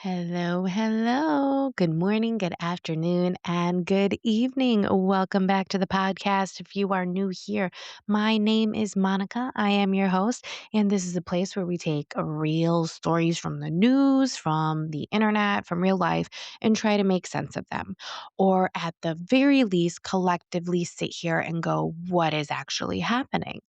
Hello, hello. Good morning, good afternoon, and good evening. Welcome back to the podcast. If you are new here, my name is Monica. I am your host, and this is a place where we take real stories from the news, from the internet, from real life, and try to make sense of them. Or at the very least, collectively sit here and go, what is actually happening?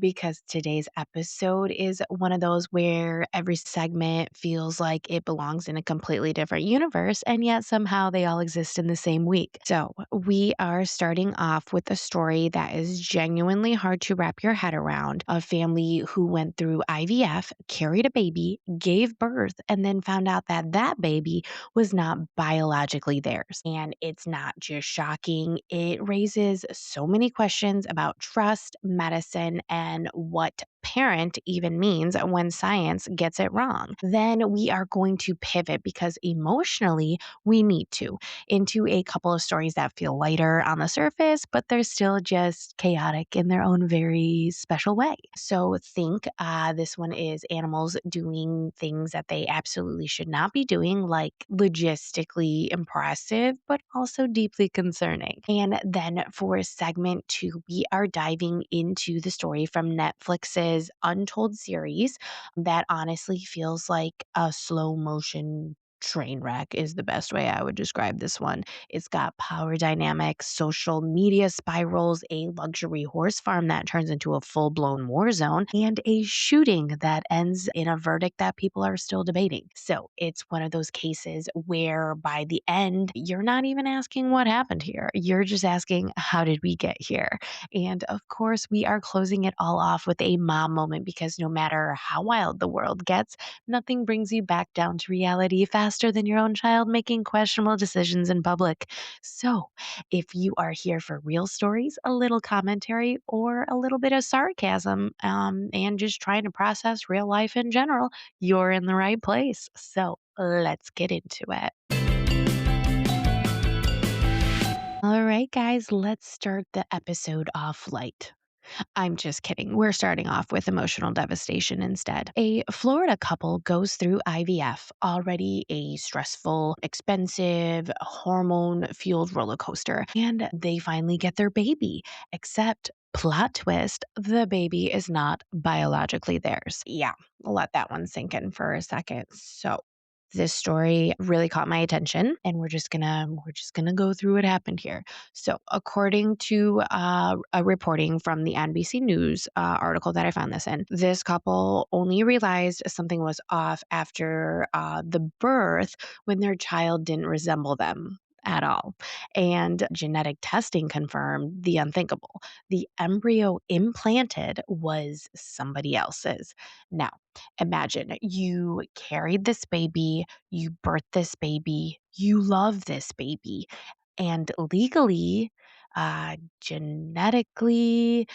Because today's episode is one of those where every segment feels like it belongs in a completely different universe, and yet somehow they all exist in the same week. So, we are starting off with a story that is genuinely hard to wrap your head around. A family who went through IVF, carried a baby, gave birth, and then found out that that baby was not biologically theirs. And it's not just shocking, it raises so many questions about trust, medicine, and what parent even means when science gets it wrong. Then we are going to pivot because emotionally we need to into a couple of stories that feel lighter on the surface, but they're still just chaotic in their own very special way. So think this one is animals doing things that they absolutely should not be doing, like logistically impressive, but also deeply concerning. And then for segment two, we are diving into the story from Netflix's Untold series that honestly feels like a slow motion train wreck is the best way I would describe this one. It's got power dynamics, social media spirals, a luxury horse farm that turns into a full blown war zone, and a shooting that ends in a verdict that people are still debating. So it's one of those cases where by the end, you're not even asking what happened here. You're just asking, how did we get here? And of course, we are closing it all off with a mom moment because no matter how wild the world gets, nothing brings you back down to reality faster than your own child making questionable decisions in public. So, if you are here for real stories, a little commentary, or a little bit of sarcasm, and just trying to process real life in general, you're in the right place. So, let's get into it. All right, guys, let's start the episode off light. I'm just kidding. We're starting off with emotional devastation instead. A Florida couple goes through IVF, already a stressful, expensive, hormone fueled roller coaster, and they finally get their baby. Except, plot twist, the baby is not biologically theirs. Yeah, let that one sink in for a second. So, this story really caught my attention, and we're just gonna go through what happened here. So, according to a reporting from the NBC News article that I found this in, this couple only realized something was off after the birth when their child didn't resemble them at all. And genetic testing confirmed the unthinkable. The embryo implanted was somebody else's. Now, imagine you carried this baby, you birthed this baby, you love this baby, and legally, genetically,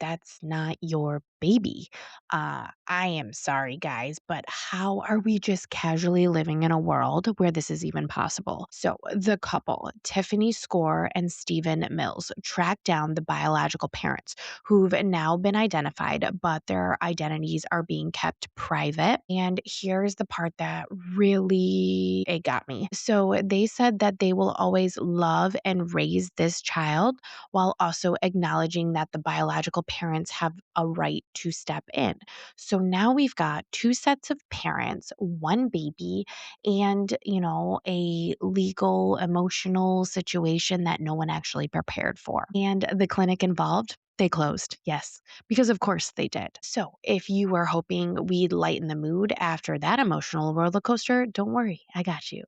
that's not your baby. I am sorry, guys, but how are we just casually living in a world where this is even possible? So, the couple, Tiffany Score and Stephen Mills, tracked down the biological parents who've now been identified, but their identities are being kept private. And here's the part that really it got me. So they said that they will always love and raise this child while also acknowledging that the biological parents have a right to step in. So now we've got two sets of parents, one baby, and, a legal, emotional situation that no one actually prepared for. And the clinic involved, they closed. Yes, because of course they did. So if you were hoping we'd lighten the mood after that emotional roller coaster, don't worry, I got you.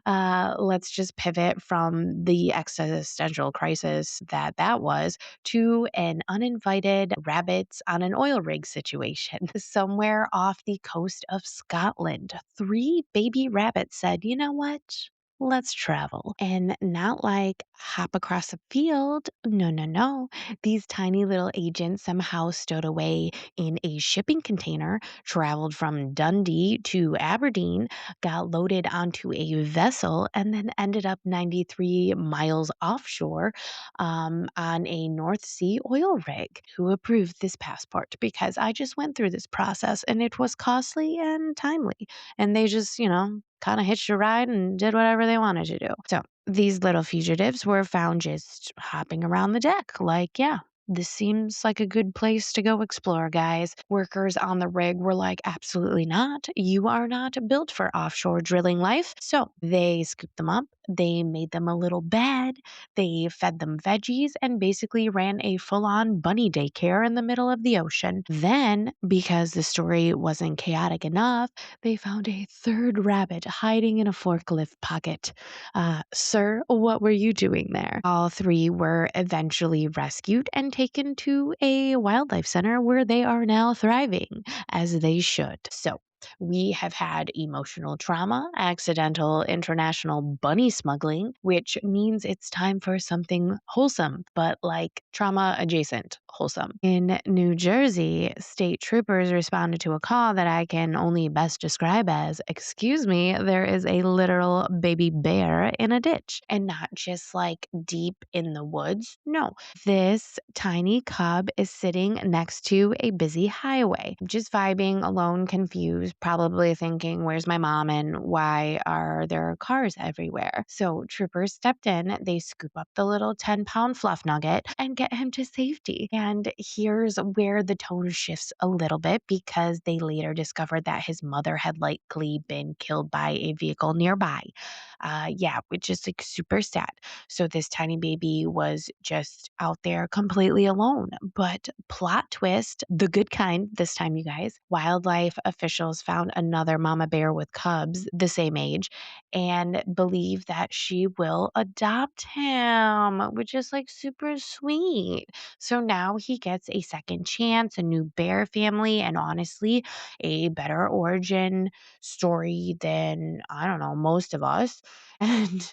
Let's just pivot from the existential crisis that was to an uninvited rabbits on an oil rig situation somewhere off the coast of Scotland. Three baby rabbits said, you know what? let's travel. And not like hop across a field. No, no, no. These tiny little agents somehow stowed away in a shipping container, traveled from Dundee to Aberdeen, got loaded onto a vessel, and then ended up 93 miles offshore on a North Sea oil rig. Who approved this passport? Because I just went through this process and it was costly and timely. And they just, kind of hitched a ride and did whatever they wanted to do. So these little fugitives were found just hopping around the deck, like, yeah. This seems like a good place to go explore, guys. Workers on the rig were like, absolutely not. You are not built for offshore drilling life. So they scooped them up. They made them a little bed. They fed them veggies and basically ran a full on bunny daycare in the middle of the ocean. Then, because the story wasn't chaotic enough, they found a third rabbit hiding in a forklift pocket. Sir, what were you doing there? All three were eventually rescued and taken to a wildlife center where they are now thriving, as they should. So, we have had emotional trauma, accidental international bunny smuggling, which means it's time for something wholesome, but like trauma adjacent wholesome. In New Jersey, state troopers responded to a call that I can only best describe as, excuse me, there is a literal baby bear in a ditch. And not just like deep in the woods. No, this tiny cub is sitting next to a busy highway, just vibing alone, confused, probably thinking, where's my mom and why are there cars everywhere? So troopers stepped in, they scoop up the little 10-pound fluff nugget and get him to safety. And here's where the tone shifts a little bit because they later discovered that his mother had likely been killed by a vehicle nearby. Yeah, which is like super sad. So this tiny baby was just out there completely alone. But plot twist, the good kind this time, you guys. Wildlife officials found another mama bear with cubs the same age and believe that she will adopt him, which is like super sweet. So now he gets a second chance, a new bear family, and honestly, a better origin story than, I don't know, most of us. And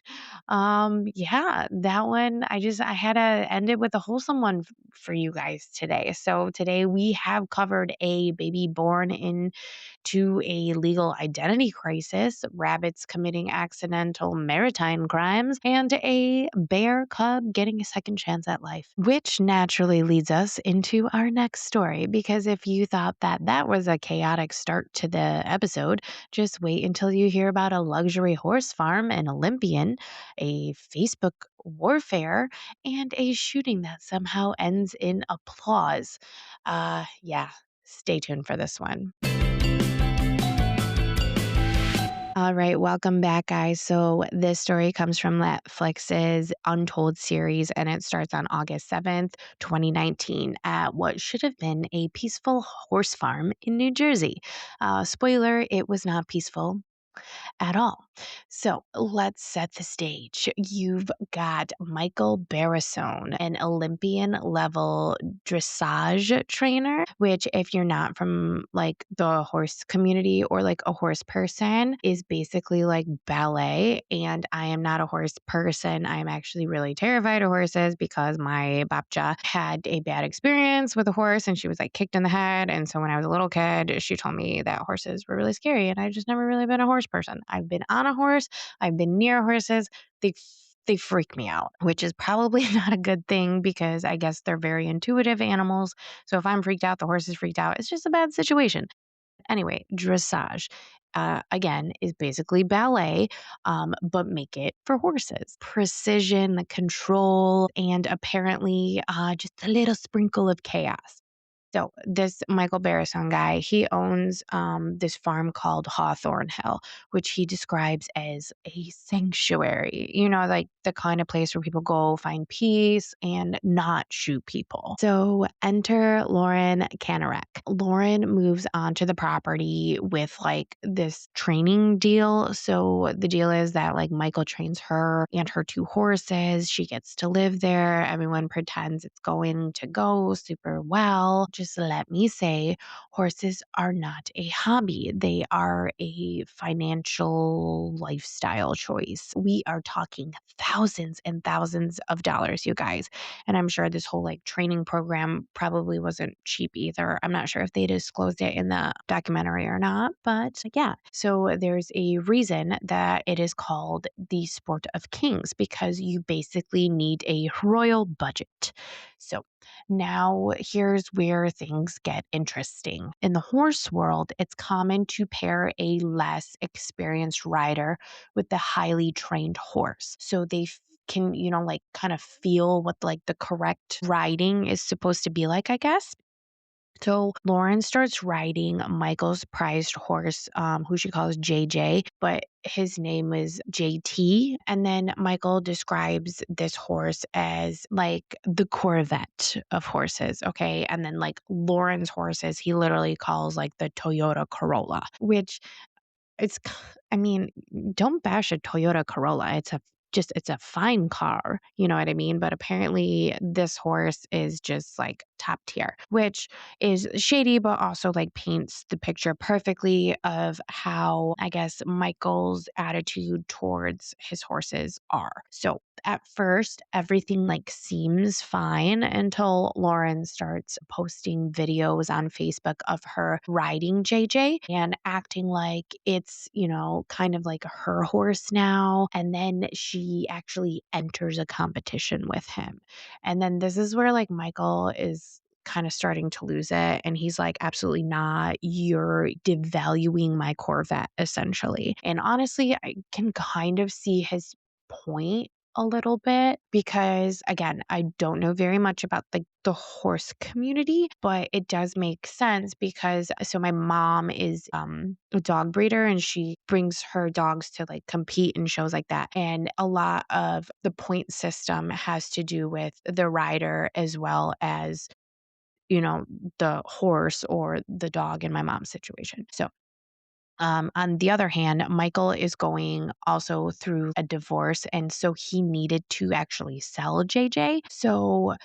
yeah, that one I had to end it with a wholesome one for you guys today. So today we have covered a baby born into a legal identity crisis, rabbits committing accidental maritime crimes, and a bear cub getting a second chance at life, which naturally leads us into our next story. Because if you thought that that was a chaotic start to the episode, just wait until you hear about a luxury horse farm, an Olympian, a Facebook warfare, and a shooting that somehow ends in applause. Yeah, stay tuned for this one. All right, welcome back, guys. So, this story comes from Netflix's Untold series, and it starts on August 7th, 2019, at what should have been a peaceful horse farm in New Jersey. Spoiler, it was not peaceful at all. So let's set the stage. You've got Michael Barrisone, an Olympian level dressage trainer, which, if you're not from like the horse community or like a horse person, is basically like ballet. And I am not a horse person. I'm actually really terrified of horses because my babcha had a bad experience with a horse and she was like kicked in the head. And so when I was a little kid, she told me that horses were really scary. And I just never really been a horse person. I've been on a horse, I've been near horses. They freak me out, which is probably not a good thing because I guess they're very intuitive animals. So if I'm freaked out, the horse is freaked out. It's just a bad situation. Anyway, dressage. Again, is basically ballet, but make it for horses. Precision, control, and apparently just a little sprinkle of chaos. So this Michael Barrison guy, he owns this farm called Hawthorne Hill, which he describes as a sanctuary. You know, like the kind of place where people go find peace and not shoot people. So enter Lauren Canarek. Lauren moves onto the property with like this training deal. So the deal is that like Michael trains her and her two horses. She gets to live there. Everyone pretends it's going to go super well. just let me say, horses are not a hobby. They are a financial lifestyle choice. We are talking thousands and thousands of dollars, you guys. And I'm sure this whole like training program probably wasn't cheap either. I'm not sure if they disclosed it in the documentary or not, but yeah. So there's a reason that it is called the sport of kings because you basically need a royal budget. So now here's where things get interesting. In the horse world, it's common to pair a less experienced rider with the highly trained horse. So they can, like kind of feel what like the correct riding is supposed to be like, I guess. So Lauren starts riding Michael's prized horse, who she calls JJ, but his name is JT. And then Michael describes this horse as like the Corvette of horses. Okay. And then like Lauren's horses, he literally calls like the Toyota Corolla, which it's I mean, don't bash a Toyota Corolla. It's a fine car, you know what I mean? But apparently this horse is just like top tier, which is shady, but also like paints the picture perfectly of how I guess Michael's attitude towards his horses are. So at first, everything like seems fine until Lauren starts posting videos on Facebook of her riding JJ and acting like it's, kind of like her horse now. And then she actually enters a competition with him. And then this is where like Michael is kind of starting to lose it. And he's like, absolutely not. You're devaluing my Corvette, essentially. And honestly, I can kind of see his point a little bit because again, I don't know very much about the horse community, but it does make sense because so my mom is a dog breeder and she brings her dogs to like compete in shows like that. And a lot of the point system has to do with the rider as well as you know the horse or the dog in my mom's situation. So on the other hand, Michael is going also through a divorce, and so he needed to actually sell JJ. So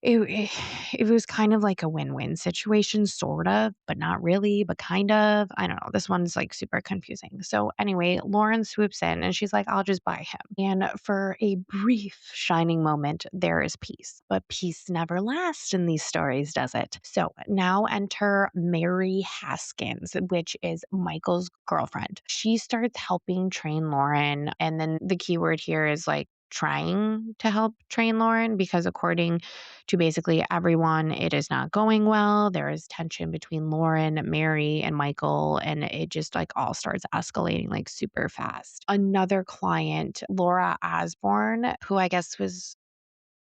it it was kind of like a win-win situation, sort of, but not really, but kind of. I don't know. This one's like super confusing. So anyway, Lauren swoops in and she's like, I'll just buy him. And for a brief shining moment, there is peace. But peace never lasts in these stories, does it? So now enter Mary Haskins, which is Michael's girlfriend. She starts helping train Lauren. And then the key word here is like trying to help train Lauren because according to basically everyone, it is not going well. There is tension between Lauren, Mary, and Michael, and it just like all starts escalating like super fast. Another client, Laura Osborne, who I guess was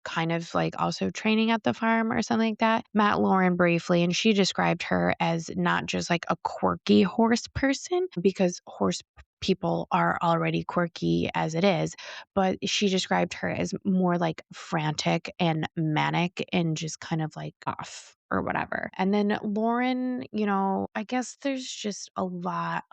kind of like also training at the farm or something like that, met Lauren briefly, and she described her as not just like a quirky horse person because horse people are already quirky as it is, but she described her as more like frantic and manic and just kind of like off or whatever. And then Lauren, I guess there's just a lot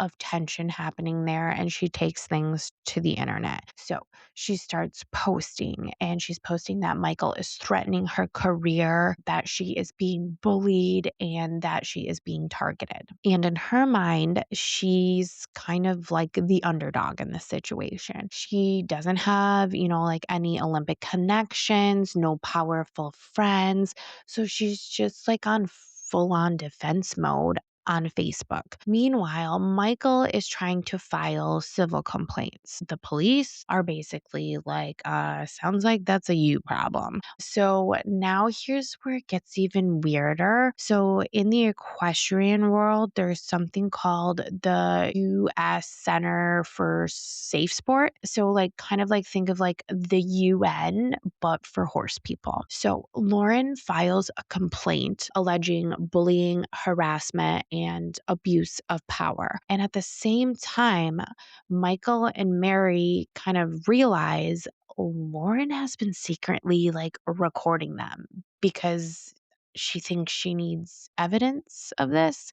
of tension happening there and she takes things to the internet. So she starts posting and she's posting that Michael is threatening her career, that she is being bullied, and that she is being targeted. And in her mind, she's kind of like the underdog in this situation. She doesn't have, like any Olympic connections, no powerful friends. So she's just like on full on defense mode on Facebook. Meanwhile, Michael is trying to file civil complaints. The police are basically like, sounds like that's a you problem. So now here's where it gets even weirder. So in the equestrian world, there's something called the U.S. Center for Safe Sport. So like kind of like think of like the UN, but for horse people. So Lauren files a complaint alleging bullying, harassment, and abuse of power. And at the same time, Michael and Mary kind of realize Lauren has been secretly like recording them because she thinks she needs evidence of this.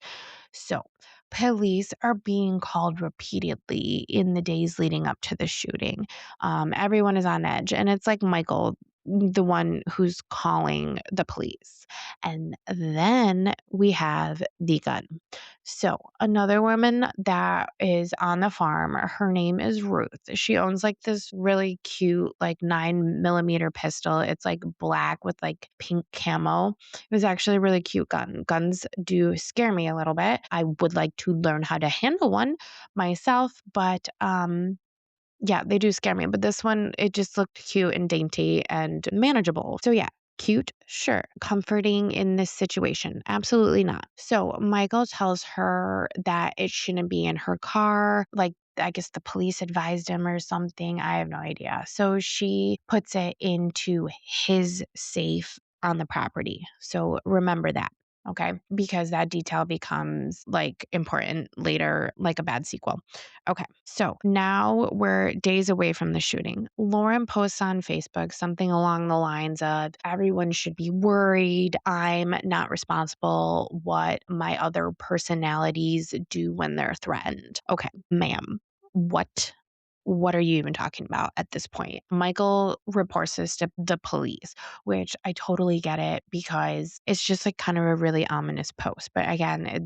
So, police are being called repeatedly in the days leading up to the shooting. Everyone is on edge, and it's like Michael the one who's calling the police. And then we have the gun. So, another woman that is on the farm, her name is Ruth. She owns like this really cute, like 9mm pistol. It's like black with like pink camo. It was actually a really cute gun. Guns do scare me a little bit. I would like to learn how to handle one myself, but yeah, they do scare me, but this one, it just looked cute and dainty and manageable. So yeah, cute, sure. Comforting in this situation, absolutely not. So Michael tells her that it shouldn't be in her car. Like, I guess the police advised him or something. I have no idea. So she puts it into his safe on the property. So remember that. Okay. Because that detail becomes like important later, like a bad sequel. Okay, so now we're days away from the shooting. Lauren posts on Facebook something along the lines of, everyone should be worried. I'm not responsible what my other personalities do when they're threatened. Okay, ma'am, what? What are you even talking about at this point? Michael reports this to the police, which I totally get it because it's just like kind of a really ominous post. But again,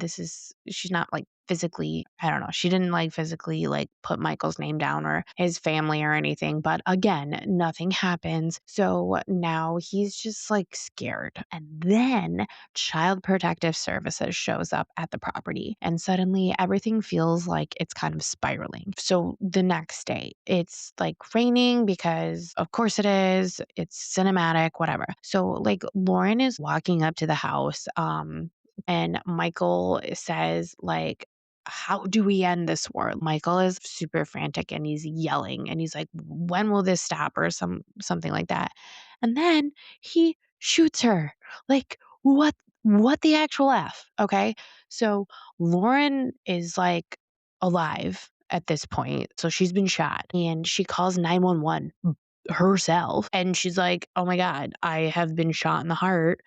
she's not like physically, I don't know, she didn't like physically like put Michael's name down or his family or anything. But again, nothing happens. So now he's just like scared. And then Child Protective Services shows up at the property, and suddenly everything feels like it's kind of spiraling. So the next day, it's like raining because, of course, it is. It's cinematic, whatever. So, like, Lauren is walking up to the house, and Michael says, like, how do we end this war? Michael is super frantic and he's yelling and he's like, when will this stop? Or something like that. And then he shoots her. Like, what the actual F? Okay. So Lauren is like alive at this point. So she's been shot and she calls 911 herself. And she's like, oh my God, I have been shot in the heart.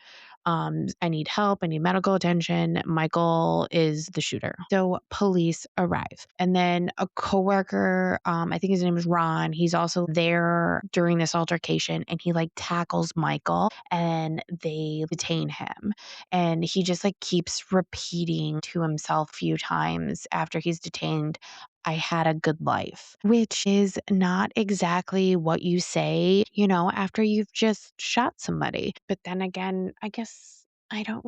I need help. I need medical attention. Michael is the shooter. So police arrive. And then a coworker, I think his name is Ron, he's also there during this altercation and he like tackles Michael and they detain him. And he just like keeps repeating to himself a few times after he's detained, I had a good life, which is not exactly what you say, after you've just shot somebody. But then again, I guess I don't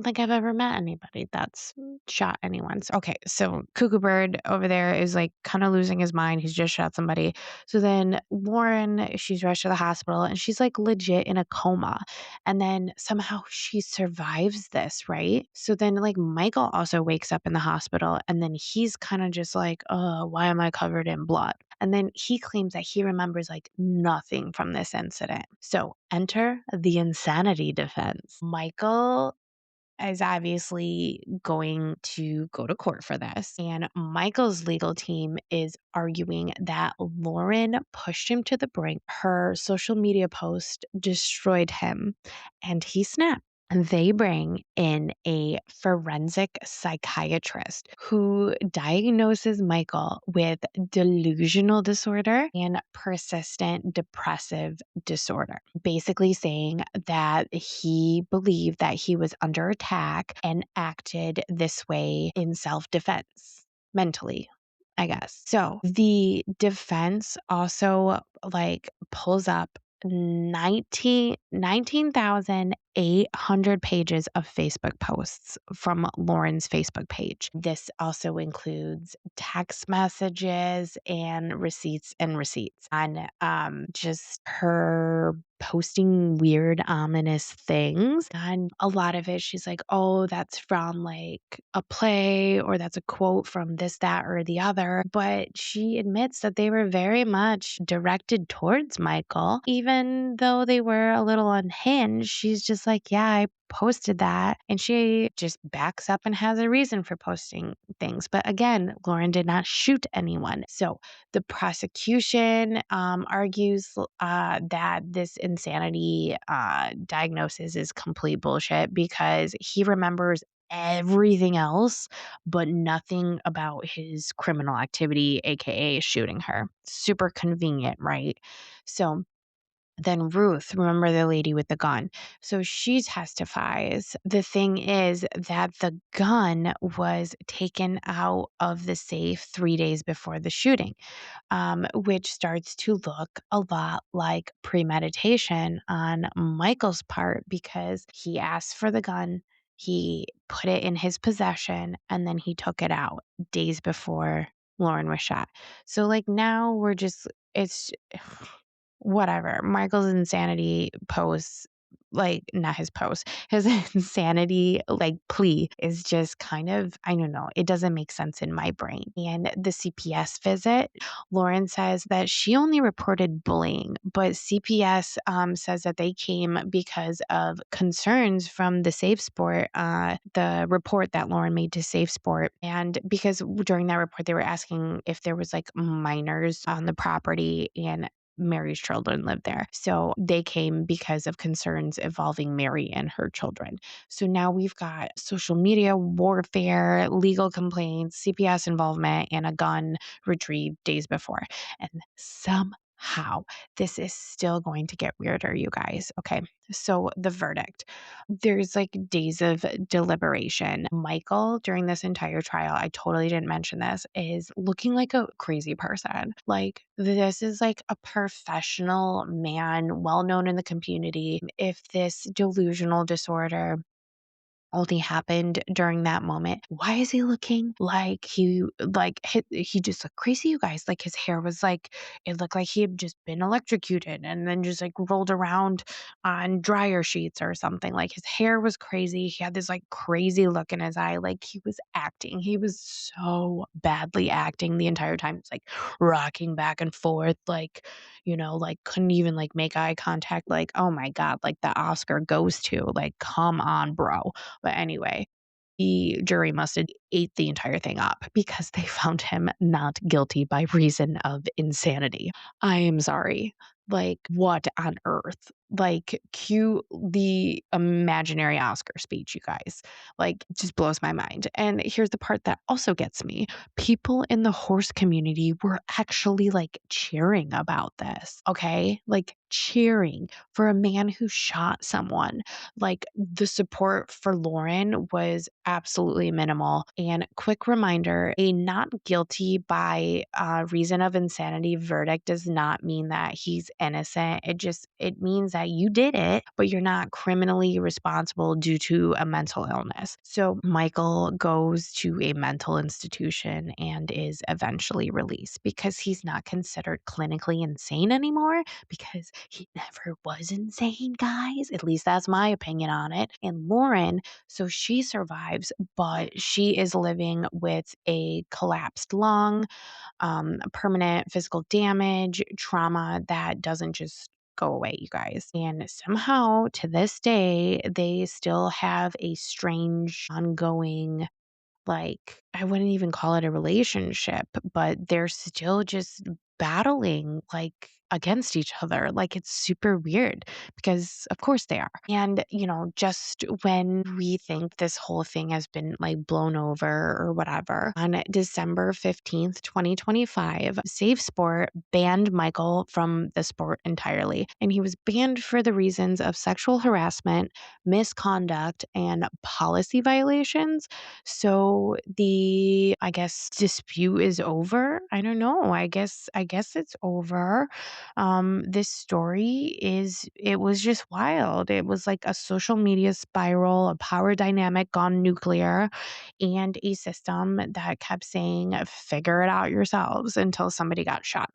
think I've ever met anybody that's shot anyone. Okay, so Cuckoo Bird over there is like kind of losing his mind. He's just shot somebody. So then Lauren, she's rushed to the hospital and she's like legit in a coma. And then somehow she survives this, right? So then like Michael also wakes up in the hospital and then he's kind of just like, oh, why am I covered in blood? And then he claims that he remembers like nothing from this incident. So enter the insanity defense. Michael is obviously going to go to court for this. And Michael's legal team is arguing that Lauren pushed him to the brink. Her social media post destroyed him and he snapped. And they bring in a forensic psychiatrist who diagnoses Michael with delusional disorder and persistent depressive disorder, basically saying that he believed that he was under attack and acted this way in self-defense mentally, I guess. So the defense also like pulls up 19,800 pages of Facebook posts from Lauren's Facebook page. This also includes text messages and receipts on just her posting weird, ominous things. And a lot of it, she's like, oh, that's from like a play or that's a quote from this, that, or the other. But she admits that they were very much directed towards Michael, even though they were a little unhinged. She's just like, yeah, I posted that. And she just backs up and has a reason for posting things. But again, Lauren did not shoot anyone. So the prosecution argues that this insanity diagnosis is complete bullshit because he remembers everything else, but nothing about his criminal activity, aka shooting her. Super convenient, right? So Then Ruth, remember the lady with the gun? So she testifies. The thing is that the gun was taken out of the safe 3 days before the shooting, which starts to look a lot like premeditation on Michael's part because he asked for the gun, he put it in his possession, and then he took it out days before Lauren was shot. So, like, now it's whatever. Michael's insanity posts, like, not his post, his insanity, like, plea is just kind of, I don't know, it doesn't make sense in my brain. And the CPS visit, Lauren says that she only reported bullying, but CPS says that they came because of concerns from the Safe Sport, the report that Lauren made to Safe Sport. And because during that report, they were asking if there was like minors on the property, and Mary's children lived there. So they came because of concerns involving Mary and her children. So now we've got social media warfare, legal complaints, CPS involvement, and a gun retrieved days before. And somehow this is still going to get weirder, you guys. Okay. So the verdict, there's like days of deliberation. Michael, during this entire trial, I totally didn't mention this, is looking like a crazy person. Like, this is like a professional man, well known in the community. If this delusional disorder only happened during that moment, why is he looking like he just looked crazy, you guys? Like, his hair was like, it looked like he had just been electrocuted and then just like rolled around on dryer sheets or something. Like, his hair was crazy. He had this like crazy look in his eye. Like, he was acting, he was so badly acting the entire time. It's like rocking back and forth, like, like, couldn't even like make eye contact. Like, oh my god, like, the Oscar goes to, like, come on, bro. But anyway, the jury must have ate the entire thing up because they found him not guilty by reason of insanity. I am sorry. Like, what on earth? Like, cue the imaginary Oscar speech, you guys. Like, it just blows my mind. And here's the part that also gets me. People in the horse community were actually like cheering about this, okay? Like, cheering for a man who shot someone. Like, the support for Lauren was absolutely minimal. And quick reminder, a not guilty by reason of insanity verdict does not mean that he's innocent. It means that you did it, but you're not criminally responsible due to a mental illness. So Michael goes to a mental institution and is eventually released because he's not considered clinically insane anymore, because he never was insane, guys. At least that's my opinion on it. And Lauren, so she survives, but she is living with a collapsed lung, permanent physical damage, trauma that doesn't just go away, you guys. And somehow to this day, they still have a strange, ongoing, like, I wouldn't even call it a relationship, but they're still just battling like against each other. Like, it's super weird because of course they are. And, just when we think this whole thing has been like blown over or whatever, on December 15th, 2025, Safe Sport banned Michael from the sport entirely. And he was banned for the reasons of sexual harassment, misconduct, and policy violations. So the, I guess, dispute is over. I don't know. I guess it's over. This story it was just wild. It was like a social media spiral, a power dynamic gone nuclear, and a system that kept saying, figure it out yourselves, until somebody got shot.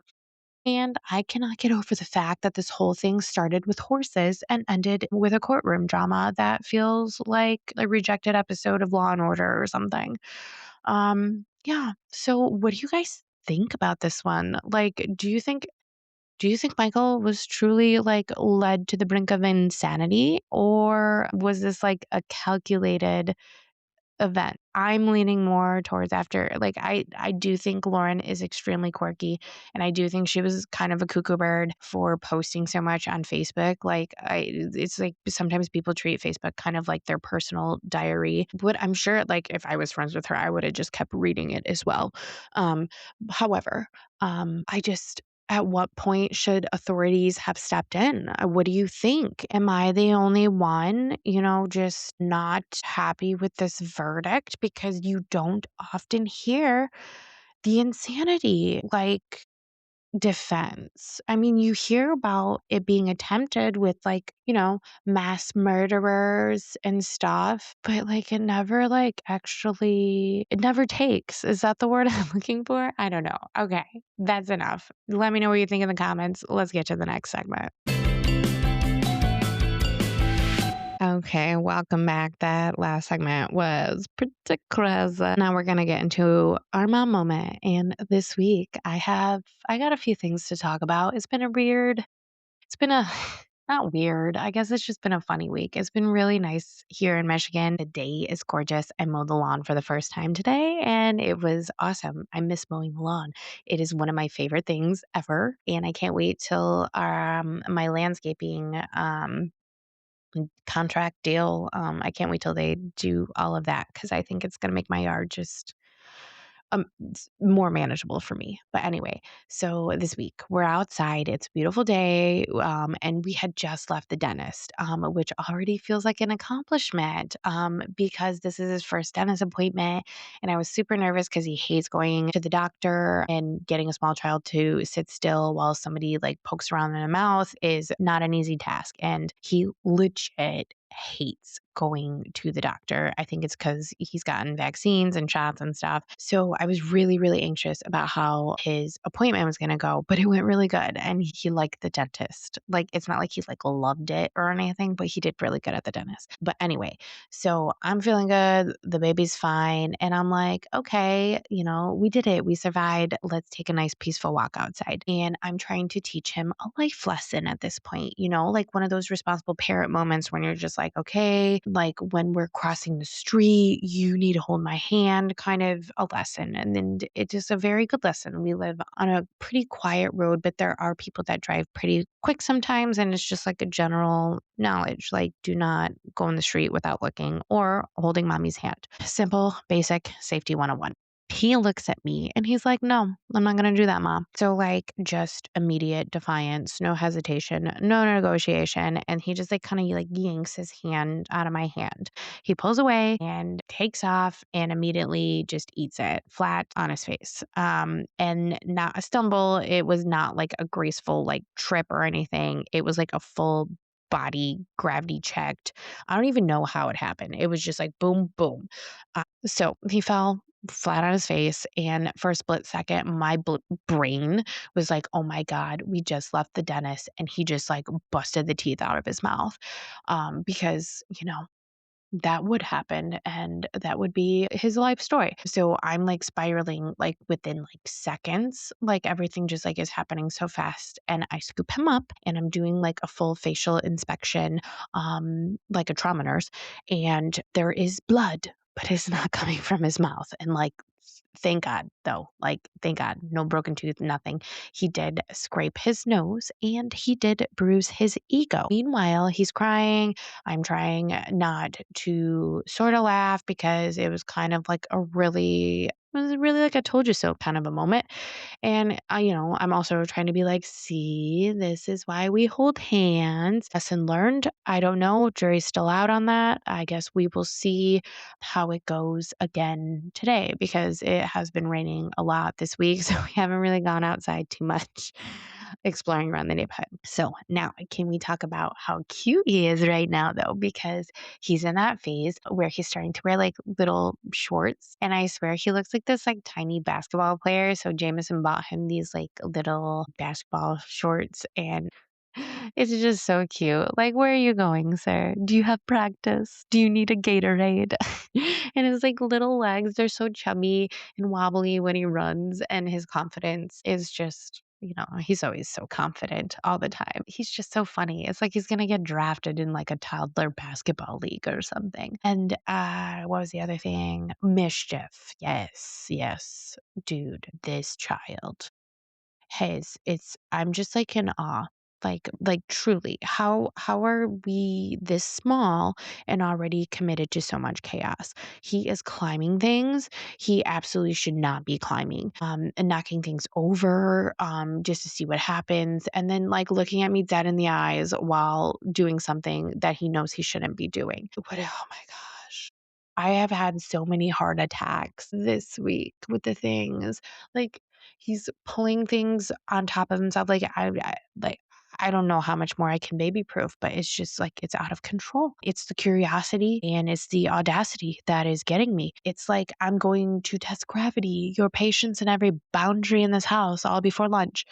And I cannot get over the fact that this whole thing started with horses and ended with a courtroom drama that feels like a rejected episode of Law and Order or something. Yeah. So what do you guys think about this one? Like, do you think Michael was truly like led to the brink of insanity, or was this like a calculated event? I'm leaning more towards after, like, I do think Lauren is extremely quirky, and I do think she was kind of a cuckoo bird for posting so much on Facebook. Like, it's like sometimes people treat Facebook kind of like their personal diary. But I'm sure, like, if I was friends with her, I would have just kept reading it as well. Um, however, I just At what point should authorities have stepped in? What do you think? Am I the only one, just not happy with this verdict? Because you don't often hear the insanity defense. I mean, you hear about it being attempted with mass murderers and stuff, but it never takes. Is that the word I'm looking for? I don't know. Okay, that's enough. Let me know what you think in the comments. Let's get to the next segment. Okay, welcome back. That last segment was pretty crazy. Now we're gonna get into our mom moment. And this week I got a few things to talk about. It's been a not weird. I guess it's just been a funny week. It's been really nice here in Michigan. The day is gorgeous. I mowed the lawn for the first time today and it was awesome. I miss mowing the lawn. It is one of my favorite things ever. And I can't wait till my landscaping contract deal. I can't wait till they do all of that because I think it's going to make my yard just more manageable for me. But anyway, so this week we're outside. It's a beautiful day, and we had just left the dentist, which already feels like an accomplishment because this is his first dentist appointment, and I was super nervous because he hates going to the doctor and getting a small child to sit still while somebody pokes around in the mouth is not an easy task, and he legit hates going to the doctor. I think it's because he's gotten vaccines and shots and stuff. So I was really, really anxious about how his appointment was going to go, but it went really good. And he liked the dentist. It's not like he loved it or anything, but he did really good at the dentist. But anyway, so I'm feeling good. The baby's fine. And I'm like, okay, we did it. We survived. Let's take a nice peaceful walk outside. And I'm trying to teach him a life lesson at this point, like one of those responsible parent moments when you're just like, okay, when we're crossing the street, you need to hold my hand, kind of a lesson. And then it's just a very good lesson. We live on a pretty quiet road, but there are people that drive pretty quick sometimes. And it's just like a general knowledge, do not go in the street without looking or holding mommy's hand. Simple, basic safety 101. He looks at me and he's like, no, I'm not going to do that, mom. So just immediate defiance, no hesitation, no negotiation. And he just kind of yanks his hand out of my hand. He pulls away and takes off and immediately just eats it flat on his face. And not a stumble. It was not a graceful trip or anything. It was a full body gravity checked. I don't even know how it happened. It was just boom, boom. So he fell flat on his face. And for a split second, my brain was like, oh my God, we just left the dentist and he just busted the teeth out of his mouth. Because, that would happen and that would be his life story. So I'm spiraling within seconds. Everything just is happening so fast. And I scoop him up and I'm doing a full facial inspection, like a trauma nurse, and there is blood, but it's not coming from his mouth. And thank God though, thank God, no broken tooth, nothing. He did scrape his nose and he did bruise his ego. Meanwhile, he's crying. I'm trying not to sort of laugh because it was kind of it was really a told you so kind of a moment. And I'm also trying to be see, this is why we hold hands. Lesson learned. I don't know. Jury's still out on that. I guess we will see how it goes again today because it has been raining a lot this week. So we haven't really gone outside too much exploring around the neighborhood. So now can we talk about how cute he is right now though? Because he's in that phase where he's starting to wear little shorts. And I swear he looks like this tiny basketball player. So Jameson bought him these little basketball shorts and it's just so cute. Where are you going, sir? Do you have practice? Do you need a Gatorade? And his little legs, they're so chubby and wobbly when he runs, and his confidence is just, he's always so confident all the time. He's just so funny. It's he's gonna get drafted in a toddler basketball league or something. And what was the other thing? Mischief. Yes, yes. Dude, this child. I'm just in awe. Like truly, how are we this small and already committed to so much chaos? He is climbing things he absolutely should not be climbing, and knocking things over, just to see what happens, and then like looking at me dead in the eyes while doing something that he knows he shouldn't be doing. Oh my gosh. I have had so many heart attacks this week with the things. Like he's pulling things on top of himself. I don't know how much more I can baby proof, but it's just like it's out of control. It's the curiosity and it's the audacity that is getting me. It's like I'm going to test gravity, your patience, and every boundary in this house all before lunch.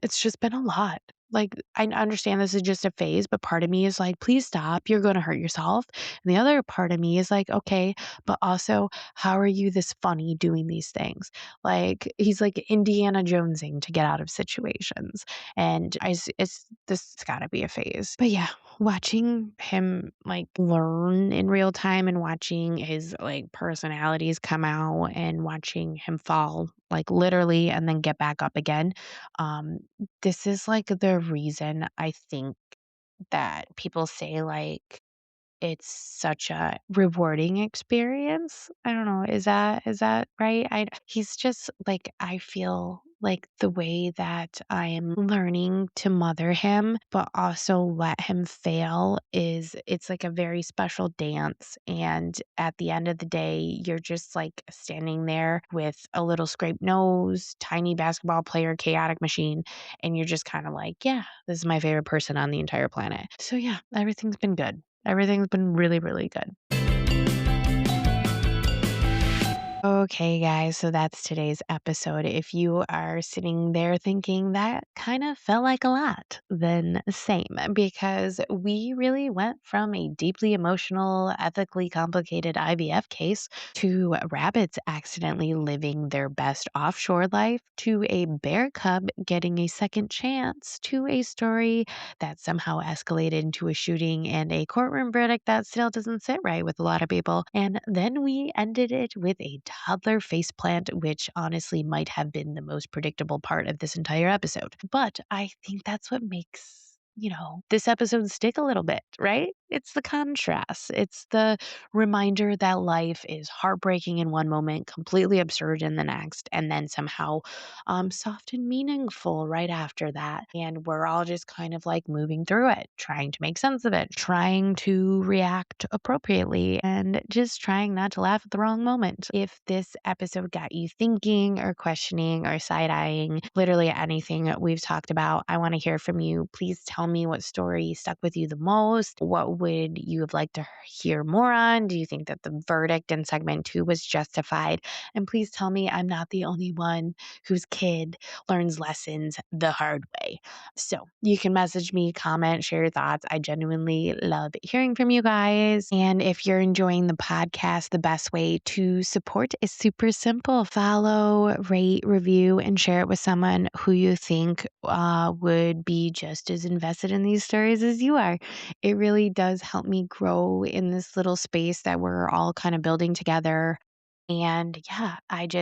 It's just been a lot. Like, I understand this is just a phase, but part of me is like, please stop. You're going to hurt yourself. And the other part of me is like, okay, but also, how are you this funny doing these things? Like, he's like Indiana Jonesing to get out of situations. And it's this has got to be a phase. But yeah, watching him like learn in real time and watching his like personalities come out and watching him fall like literally and then get back up again. Um, this is like the reason I think that people say like it's such a rewarding experience. I don't know, is that right? He's just like I feel like the way that I am learning to mother him, but also let him fail is it's like a very special dance. And at the end of the day, you're just like standing there with a little scraped nose, tiny basketball player, chaotic machine, and you're just kind of like, yeah, this is my favorite person on the entire planet. So yeah, everything's been good. Everything's been really, really good. Okay, guys, so that's today's episode. If you are sitting there thinking that kind of felt like a lot, then same, because we really went from a deeply emotional, ethically complicated IVF case to rabbits accidentally living their best offshore life to a bear cub getting a second chance to a story that somehow escalated into a shooting and a courtroom verdict that still doesn't sit right with a lot of people. And then we ended it with a toddler faceplant, which honestly might have been the most predictable part of this entire episode. But I think that's what makes this episode stick a little bit, right? It's the contrast. It's the reminder that life is heartbreaking in one moment, completely absurd in the next, and then somehow soft and meaningful right after that. And we're all just kind of like moving through it, trying to make sense of it, trying to react appropriately, and just trying not to laugh at the wrong moment. If this episode got you thinking or questioning or side eyeing literally anything that we've talked about, I want to hear from you. Please tell me what story stuck with you the most. What would you have liked to hear more on? Do you think that the verdict in segment 2 was justified? And please tell me I'm not the only one whose kid learns lessons the hard way. So you can message me, comment, share your thoughts. I genuinely love hearing from you guys. And if you're enjoying the podcast, the best way to support is super simple. Follow, rate, review, and share it with someone who you think would be just as invested in these stories as you are. It really does help me grow in this little space that we're all kind of building together. And yeah, I'd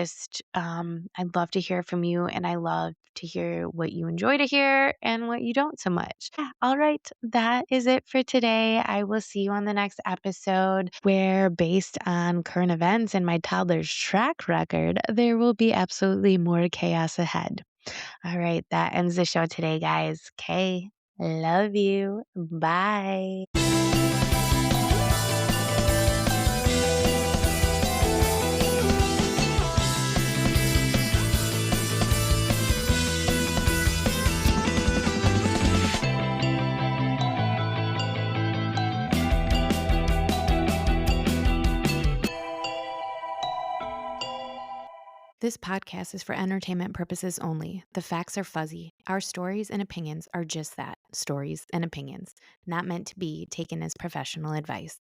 love to hear from you and I love to hear what you enjoy to hear and what you don't so much. Yeah, all right, that is it for today. I will see you on the next episode where, based on current events and my toddler's track record, there will be absolutely more chaos ahead. All right, that ends the show today, guys. Okay, love you. Bye. This podcast is for entertainment purposes only. The facts are fuzzy. Our stories and opinions are just that, stories and opinions, not meant to be taken as professional advice.